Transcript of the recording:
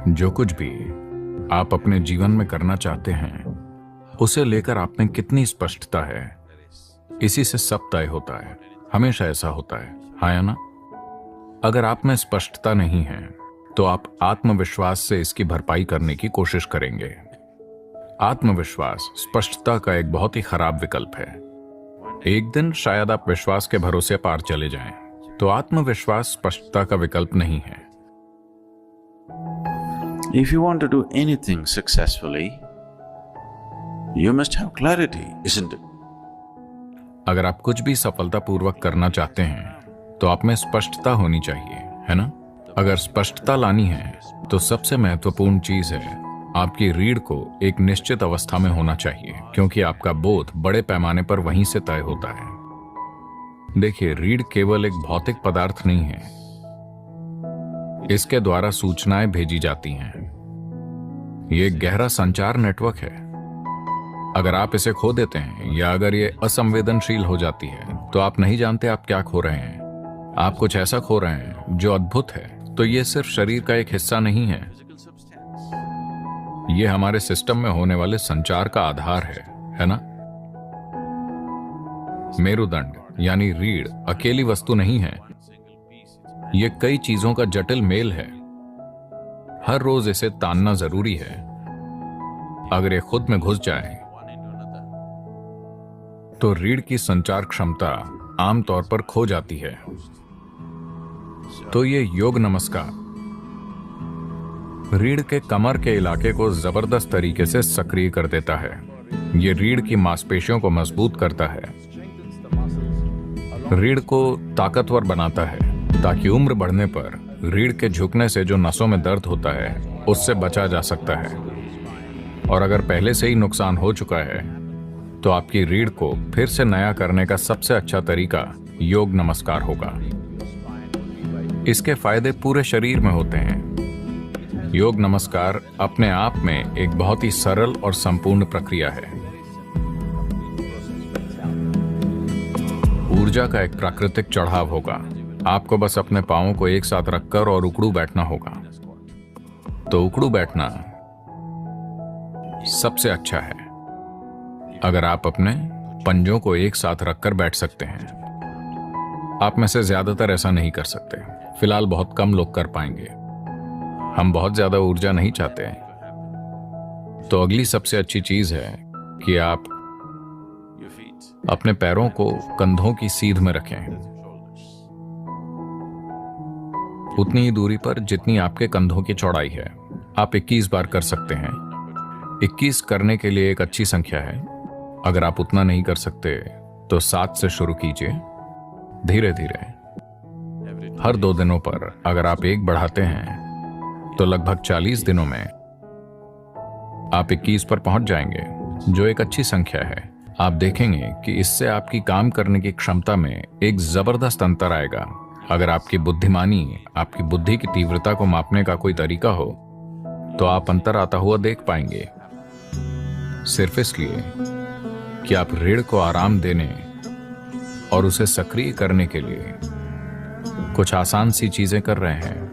जो कुछ भी आप अपने जीवन में करना चाहते हैं उसे लेकर आप में कितनी स्पष्टता है, इसी से सब तय होता है। हमेशा ऐसा होता है, हाँ या ना? अगर आप में स्पष्टता नहीं है तो आप आत्मविश्वास से इसकी भरपाई करने की कोशिश करेंगे। आत्मविश्वास स्पष्टता का एक बहुत ही खराब विकल्प है। एक दिन शायद आप विश्वास के भरोसे पार चले जाएं, तो आत्मविश्वास स्पष्टता का विकल्प नहीं है। If you want to do anything successfully, you must have clarity, isn't it? अगर आप कुछ भी सफलतापूर्वक करना चाहते हैं तो आप में स्पष्टता होनी चाहिए, है ना? अगर स्पष्टता लानी है तो सबसे महत्वपूर्ण चीज है आपकी रीढ़ को एक निश्चित अवस्था में होना चाहिए, क्योंकि आपका बोध बड़े पैमाने पर वहीं से तय होता है। देखिए, रीढ़ केवल एक भौतिक पदार्थ नहीं है, इसके द्वारा सूचनाएं भेजी जाती हैं। ये एक गहरा संचार नेटवर्क है। अगर आप इसे खो देते हैं या अगर ये असंवेदनशील हो जाती है तो आप नहीं जानते आप क्या खो रहे हैं। आप कुछ ऐसा खो रहे हैं जो अद्भुत है। तो ये सिर्फ शरीर का एक हिस्सा नहीं है, ये हमारे सिस्टम में होने वाले संचार का आधार है ना? मेरुदंड यानी रीढ़ अकेली वस्तु नहीं है, ये कई चीजों का जटिल मेल है। हर रोज इसे तानना जरूरी है। अगर ये खुद में घुस जाए तो रीढ़ की संचार क्षमता आमतौर पर खो जाती है। तो ये योग नमस्कार रीढ़ के कमर के इलाके को जबरदस्त तरीके से सक्रिय कर देता है। ये रीढ़ की मांसपेशियों को मजबूत करता है, रीढ़ को ताकतवर बनाता है, ताकि उम्र बढ़ने पर रीढ़ के झुकने से जो नसों में दर्द होता है उससे बचा जा सकता है। और अगर पहले से ही नुकसान हो चुका है तो आपकी रीढ़ को फिर से नया करने का सबसे अच्छा तरीका योग नमस्कार होगा। इसके फायदे पूरे शरीर में होते हैं। योग नमस्कार अपने आप में एक बहुत ही सरल और संपूर्ण प्रक्रिया है। ऊर्जा का एक प्राकृतिक चढ़ाव होगा। आपको बस अपने पांवों को एक साथ रखकर और उकड़ू बैठना होगा। तो उकड़ू बैठना सबसे अच्छा है। अगर आप अपने पंजों को एक साथ रखकर बैठ सकते हैं। आप में से ज्यादातर ऐसा नहीं कर सकते, फिलहाल बहुत कम लोग कर पाएंगे। हम बहुत ज्यादा ऊर्जा नहीं चाहते हैं। तो अगली सबसे अच्छी चीज है कि आप अपने पैरों को कंधों की सीध में रखें, उतनी ही दूरी पर जितनी आपके कंधों की चौड़ाई है। आप 21 बार कर सकते हैं। 21 करने के लिए एक अच्छी संख्या है। अगर आप उतना नहीं कर सकते तो 7 से शुरू कीजिए, धीरे धीरे। हर 2 दिनों पर अगर आप 1 बढ़ाते हैं तो लगभग 40 दिनों में आप 21 पर पहुंच जाएंगे, जो एक अच्छी संख्या है। आप देखेंगे कि इससे आपकी काम करने की क्षमता में एक जबरदस्त अंतर आएगा। अगर आपकी बुद्धिमानी, आपकी बुद्धि की तीव्रता को मापने का कोई तरीका हो तो आप अंतर आता हुआ देख पाएंगे। सिर्फ इसलिए कि आप रीढ़ को आराम देने और उसे सक्रिय करने के लिए कुछ आसान सी चीजें कर रहे हैं।